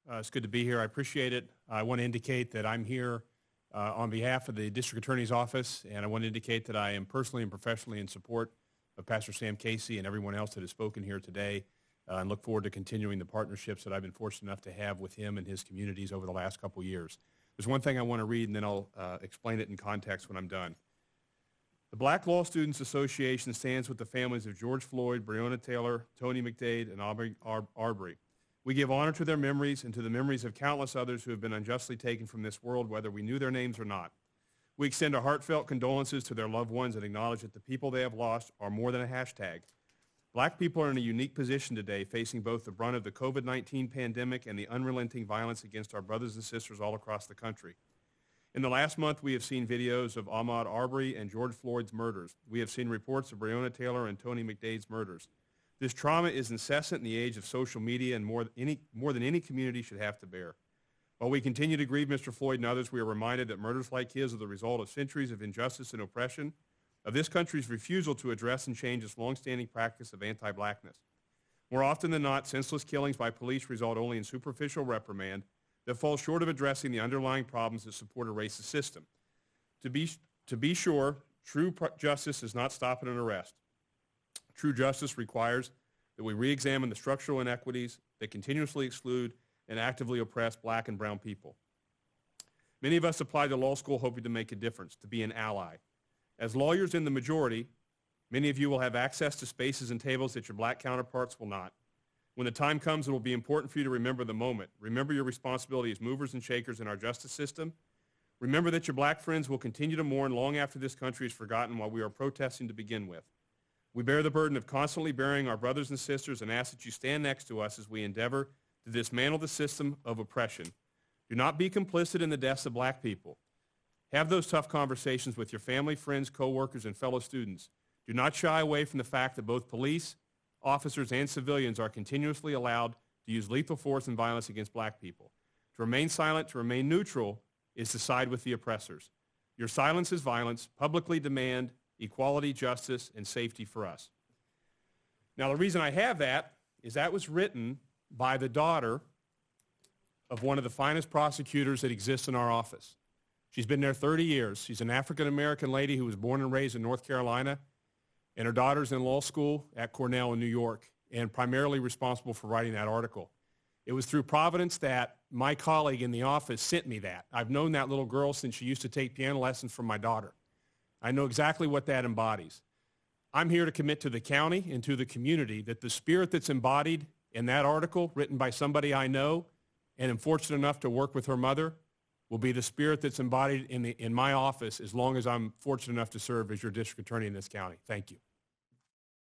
It's good to be here. I appreciate it. I want to indicate that I'm here on behalf of the District Attorney's Office, and I want to indicate that I am personally and professionally in support of Pastor Sam Casey and everyone else that has spoken here today, and look forward to continuing the partnerships that I've been fortunate enough to have with him and his communities over the last couple of years. There's one thing I want to read, and then I'll explain it in context when I'm done. The Black Law Students Association stands with the families of George Floyd, Breonna Taylor, Tony McDade, and Aubrey Arbery. We give honor to their memories and to the memories of countless others who have been unjustly taken from this world, whether we knew their names or not. We extend our heartfelt condolences to their loved ones and acknowledge that the people they have lost are more than a hashtag. Black people are in a unique position today, facing both the brunt of the COVID-19 pandemic and the unrelenting violence against our brothers and sisters all across the country. In the last month, we have seen videos of Ahmaud Arbery and George Floyd's murders. We have seen reports of Breonna Taylor and Tony McDade's murders. This trauma is incessant in the age of social media and more than any community should have to bear. While we continue to grieve Mr. Floyd and others, we are reminded that murders like his are the result of centuries of injustice and oppression, of this country's refusal to address and change its longstanding practice of anti-blackness. More often than not, senseless killings by police result only in superficial reprimand that falls short of addressing the underlying problems that support a racist system. To be sure, true justice does not stop at an arrest. True justice requires that we re-examine the structural inequities that continuously exclude and actively oppress black and brown people. Many of us apply to law school hoping to make a difference, to be an ally. As lawyers in the majority, many of you will have access to spaces and tables that your black counterparts will not. When the time comes, it will be important for you to remember the moment. Remember your responsibility as movers and shakers in our justice system. Remember that your black friends will continue to mourn long after this country is forgotten while we are protesting to begin with. We bear the burden of constantly burying our brothers and sisters and ask that you stand next to us as we endeavor to dismantle the system of oppression. Do not be complicit in the deaths of black people. Have those tough conversations with your family, friends, coworkers, and fellow students. Do not shy away from the fact that both police, officers, and civilians are continuously allowed to use lethal force and violence against black people. To remain silent, to remain neutral, is to side with the oppressors. Your silence is violence. Publicly demand equality, justice, and safety for us. Now, the reason I have that is that was written by the daughter of one of the finest prosecutors that exists in our office. She's been there 30 years. She's an African-American lady who was born and raised in North Carolina, and her daughter's in law school at Cornell in New York, and primarily responsible for writing that article. It was through Providence that my colleague in the office sent me that. I've known that little girl since she used to take piano lessons from my daughter. I know exactly what that embodies. I'm here to commit to the county and to the community that the spirit that's embodied in that article written by somebody I know and am fortunate enough to work with her mother will be the spirit that's embodied in my office as long as I'm fortunate enough to serve as your district attorney in this county. Thank you.